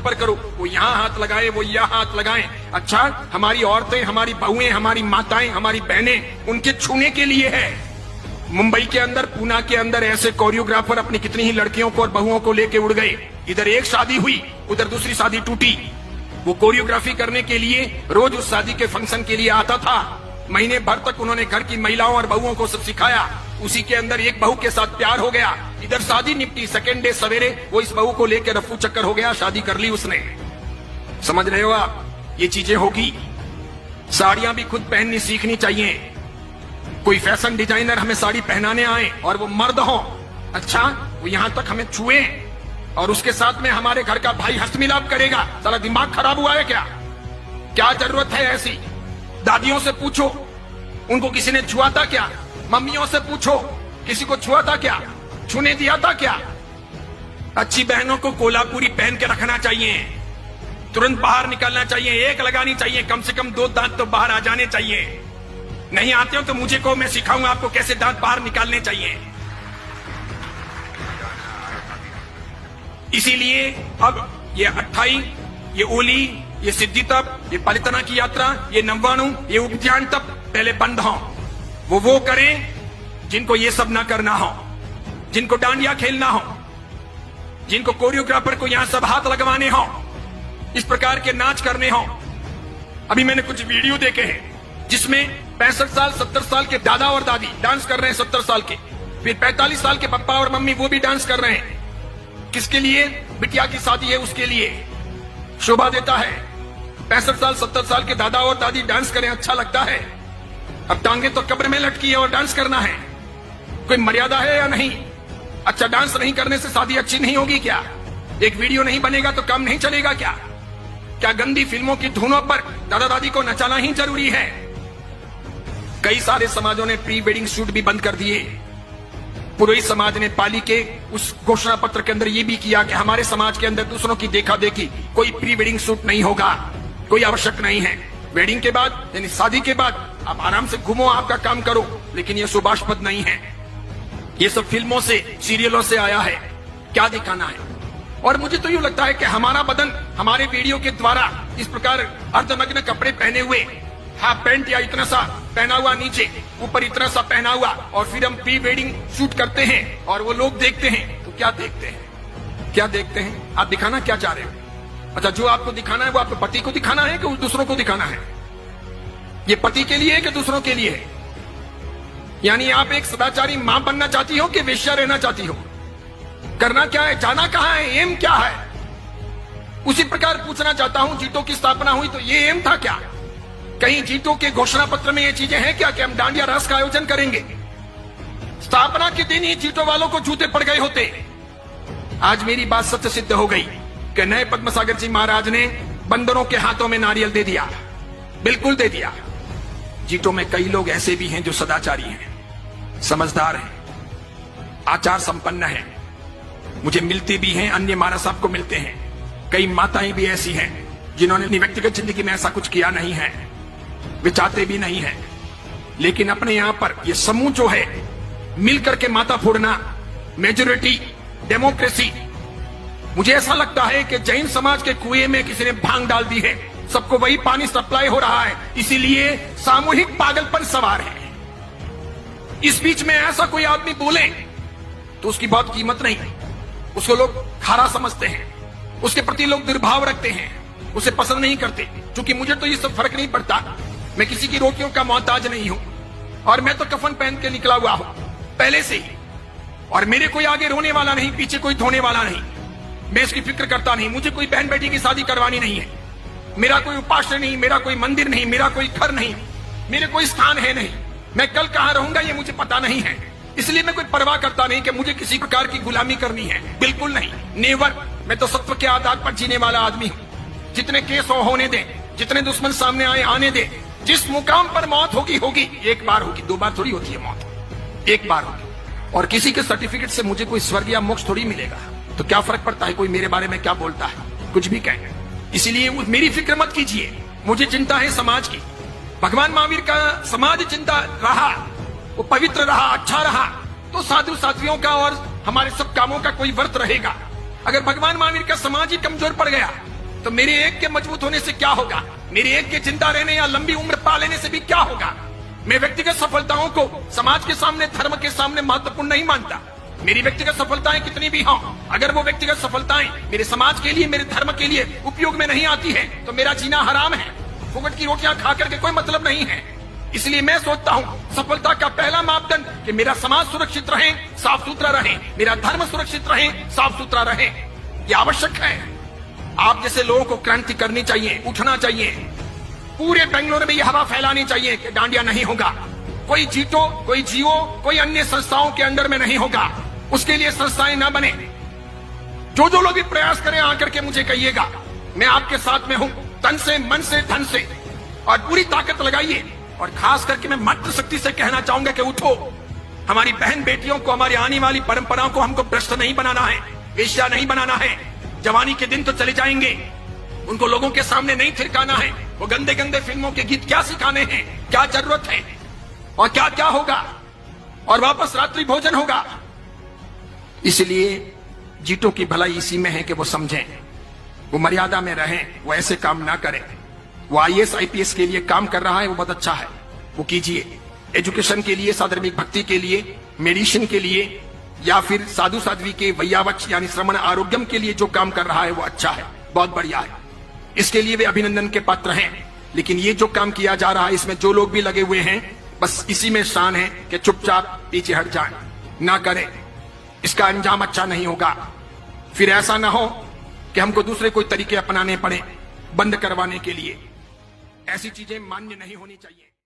ऊपर करो, वो यहाँ हाथ लगाए, वो यहाँ हाथ लगाए। अच्छा, हमारी औरतें, हमारी बहुएं, हमारी माताएं, हमारी बहनें, उनके छूने के लिए है। मुंबई के अंदर, पूना के अंदर ऐसे कोरियोग्राफर अपनी कितनी ही लड़कियों को और बहुओं को लेके उड़ गए। इधर एक शादी हुई, उधर दूसरी शादी टूटी। वो कोरियोग्राफी करने के लिए रोज उस शादी के फंक्शन के लिए आता था। महीने भर तक उन्होंने घर की महिलाओं और बहुओं को सब सिखाया। उसी के अंदर एक बहू के साथ प्यार हो गया। इधर शादी निपटी, सेकेंड डे सवेरे वो इस बहू को लेकर रफू चक्कर हो गया, शादी कर ली उसने। समझ रहे हो आप? ये चीजें होगी। साड़ियां भी खुद पहननी सीखनी चाहिए। कोई फैशन डिजाइनर हमें साड़ी पहनाने आए और वो मर्द हो, अच्छा, वो यहां तक हमें छुए और उसके साथ में हमारे घर का भाई हस्तमिलाप करेगा। साला दिमाग खराब हुआ है क्या? क्या जरूरत है ऐसी? दादियों से पूछो, उनको किसी ने छुआ था क्या? मम्मियों से पूछो, किसी को छुआ था क्या? छूने दिया था क्या? अच्छी बहनों को कोल्हापुरी पहन के रखना चाहिए, तुरंत बाहर निकलना चाहिए, एक लगानी चाहिए, कम से कम 2 दांत तो बाहर आ जाने चाहिए। नहीं आते हो तो मुझे को, मैं सिखाऊंगा आपको कैसे दांत बाहर निकालने चाहिए। इसीलिए अब ये 28, ये ओली, ये सिद्धि तप, ये पालितना की यात्रा, ये नव्वाणु, ये उपध्यान तप पहले बंद हो। वो करें जिनको ये सब ना करना हो, जिनको डांडिया खेलना हो, जिनको कोरियोग्राफर को यहां सब हाथ लगवाने हो, इस प्रकार के नाच करने हो। अभी मैंने कुछ वीडियो देखे हैं जिसमें 65 साल 70 साल के दादा और दादी डांस कर रहे हैं, 70 साल के, फिर 45 साल के पापा और मम्मी वो भी डांस कर रहे हैं। किसके लिए? बिटिया की शादी है उसके लिए। शोभा देता है। 65 साल 70 साल के दादा और दादी डांस करें, अच्छा लगता है। अब टांगे तो कब्र में लटकी है और डांस करना है, कोई मर्यादा है या नहीं? अच्छा, डांस नहीं करने से शादी अच्छी नहीं होगी क्या? एक वीडियो नहीं बनेगा तो काम नहीं चलेगा क्या? क्या गंदी फिल्मों की धुनों पर दादा दादी को नचाना ही जरूरी है? कई सारे समाजों ने प्री वेडिंग शूट भी बंद कर दिए। पुरोहित समाज ने पाली के उस घोषणा पत्र के अंदर यह भी किया कि हमारे समाज के अंदर दूसरों की देखा देखी कोई प्री वेडिंग शूट नहीं होगा, कोई आवश्यक नहीं है। वेडिंग के बाद यानी शादी के बाद आप आराम से घूमो, आपका काम करो, लेकिन यह शुभास्पद नहीं है। ये सब फिल्मों से, सीरियलों से आया है। क्या दिखाना है? और मुझे तो यूं लगता है कि हमारा बदन हमारे वीडियो के द्वारा इस प्रकार अर्धनग्न कपड़े पहने हुए, हाफ पैंट या इतना सा पहना हुआ नीचे, ऊपर इतना सा पहना हुआ, और फिर हम प्री वेडिंग शूट करते हैं और वो लोग देखते हैं तो क्या देखते हैं? क्या देखते हैं? आप दिखाना क्या चाह रहे हो? अच्छा, जो आपको दिखाना है वो आपके पति को दिखाना है कि दूसरों को दिखाना है? ये पति के लिए है कि दूसरों के लिए है? यानी आप एक सदाचारी मां बनना चाहती हो कि वेश्या रहना चाहती हो? करना क्या है? जाना कहां है? एम क्या है? उसी प्रकार पूछना चाहता हूं, जीटो की स्थापना हुई तो ये एम था क्या? कहीं जीटो के घोषणा पत्र में ये चीजें हैं क्या कि हम डांडिया रास का आयोजन करेंगे? स्थापना के दिन ही जीटो वालों को जूते पड़ गए होते। आज मेरी बात सत्य सिद्ध हो गई कि नए पद्मसागर जी महाराज ने बंदरों के हाथों में नारियल दे दिया, बिल्कुल दे दिया। जीटो में कई लोग ऐसे भी हैं जो सदाचारी हैं, समझदार हैं, आचार संपन्न हैं, मुझे मिलते भी हैं, अन्य महाराज साहब को मिलते हैं। कई माताएं भी ऐसी हैं जिन्होंने अपनी व्यक्तिगत जिंदगी में ऐसा कुछ किया नहीं है, वे चाहते भी नहीं है, लेकिन अपने यहां पर ये समूह जो है मिलकर के माथा फोड़ना, मेजोरिटी डेमोक्रेसी, मुझे ऐसा लगता है कि जैन समाज के कुएं में किसी ने भांग डाल दी है, सबको वही पानी सप्लाई हो रहा है, इसीलिए सामूहिक पागलपन सवार है। इस बीच में ऐसा कोई आदमी बोले तो उसकी बहुत कीमत नहीं, उसको लोग खारा समझते हैं, उसके प्रति लोग दुर्भाव रखते हैं, उसे पसंद नहीं करते। क्योंकि मुझे तो ये सब फर्क नहीं पड़ता, मैं किसी की रोटियों का मोहताज नहीं हूं, और मैं तो कफन पहन के निकला हुआ हूं पहले से ही, और मेरे कोई आगे रोने वाला नहीं, पीछे कोई धोने वाला नहीं, मैं इसकी फिक्र करता नहीं। मुझे कोई बहन बेटी की शादी करवानी नहीं है, मेरा कोई उपास्य नहीं, मेरा कोई मंदिर नहीं, मेरा कोई घर नहीं, मेरे कोई स्थान है नहीं, मैं कल कहां रहूंगा ये मुझे पता नहीं है, इसलिए मैं कोई परवाह करता नहीं कि मुझे किसी प्रकार की गुलामी करनी है, बिल्कुल नहीं, नेवर। मैं तो सत्व के आधार पर जीने वाला आदमी हूं। जितने केस होने दे, जितने दुश्मन सामने आए आने दे, जिस मुकाम पर मौत होगी होगी, एक बार होगी, 2 बार थोड़ी होती है मौत, एक बार होगी। और किसी के सर्टिफिकेट से मुझे कोई स्वर्ग या मोक्ष थोड़ी मिलेगा, तो क्या फर्क पड़ता है कोई मेरे बारे में क्या बोलता है, कुछ भी कहे। इसलिए मेरी फिक्र मत कीजिए, मुझे चिंता है समाज की। भगवान महावीर का समाज चिंता रहा, वो पवित्र रहा, अच्छा रहा, तो साधु साध्वियों का और हमारे सब कामों का कोई वर्त रहेगा। अगर भगवान महावीर का समाज ही कमजोर पड़ गया तो मेरे एक के मजबूत होने से क्या होगा? मेरे एक के जिंदा रहने या लंबी उम्र पा लेने से भी क्या होगा? मैं व्यक्तिगत सफलताओं को समाज के सामने, धर्म के सामने महत्वपूर्ण नहीं मानता। मेरी व्यक्तिगत सफलताएं कितनी भी हों, अगर वो व्यक्तिगत सफलताएं मेरे समाज के लिए, मेरे धर्म के लिए उपयोग में नहीं आती है तो मेरा जीना हराम है। फुकट की रोटियां खा करके कोई मतलब नहीं है। इसलिए मैं सोचता हूं सफलता का पहला मापदंड कि मेरा समाज सुरक्षित रहे, साफ सुथरा रहे, मेरा धर्म सुरक्षित रहे, साफ सुथरा रहे। यह आवश्यक है। आप जैसे लोगों को क्रांति करनी चाहिए, उठना चाहिए। पूरे बेंगलुरु में यह हवा फैलानी चाहिए कि डांडिया नहीं होगा, कोई जीतो, कोई जियो, कोई अन्य संस्थाओं के अंडर में नहीं होगा। उसके लिए संस्थाएं ना बने। जो लोग भी प्रयास करें आकर के मुझे कहिएगा, मैं आपके साथ में हूं, तन से, मन से, धन से, और पूरी ताकत लगाइए। और खास करके मैं मातृशक्ति से कहना चाहूंगा कि उठो। हमारी बहन बेटियों को, हमारी आने वाली परंपराओं को हमको भ्रष्ट नहीं बनाना है, वेश्या नहीं बनाना है। जवानी के दिन तो चले जाएंगे, उनको लोगों के सामने नहीं थिरकाना है। वो गंदे गंदे फिल्मों के गीत क्या सिखाने हैं, क्या जरूरत है, और क्या क्या होगा, और वापस रात्रि भोजन होगा। इसलिए जीतों की भलाई इसी में है कि वो समझें, वो मर्यादा में रहें, वो ऐसे काम ना करें। वो IAS IPS के लिए काम कर रहा है, वो बहुत अच्छा है, वो कीजिए। एजुकेशन के लिए, साधर्मिक भक्ति के लिए, मेडिसिन के लिए, या फिर साधु साध्वी के वैयावच यानी श्रवण आरोग्यम के लिए जो काम कर रहा है वो अच्छा है, बहुत बढ़िया है। इसके लिए वे अभिनंदन के पात्र हैं। लेकिन ये जो काम किया जा रहा है, इसमें जो लोग भी लगे हुए हैं, बस इसी में शान है कि चुपचाप पीछे हट जाएं, ना करें। इसका अंजाम अच्छा नहीं होगा। फिर ऐसा ना हो कि हमको दूसरे कोई तरीके अपनाने पड़े बंद करवाने के लिए। ऐसी चीजें मान्य नहीं होनी चाहिए।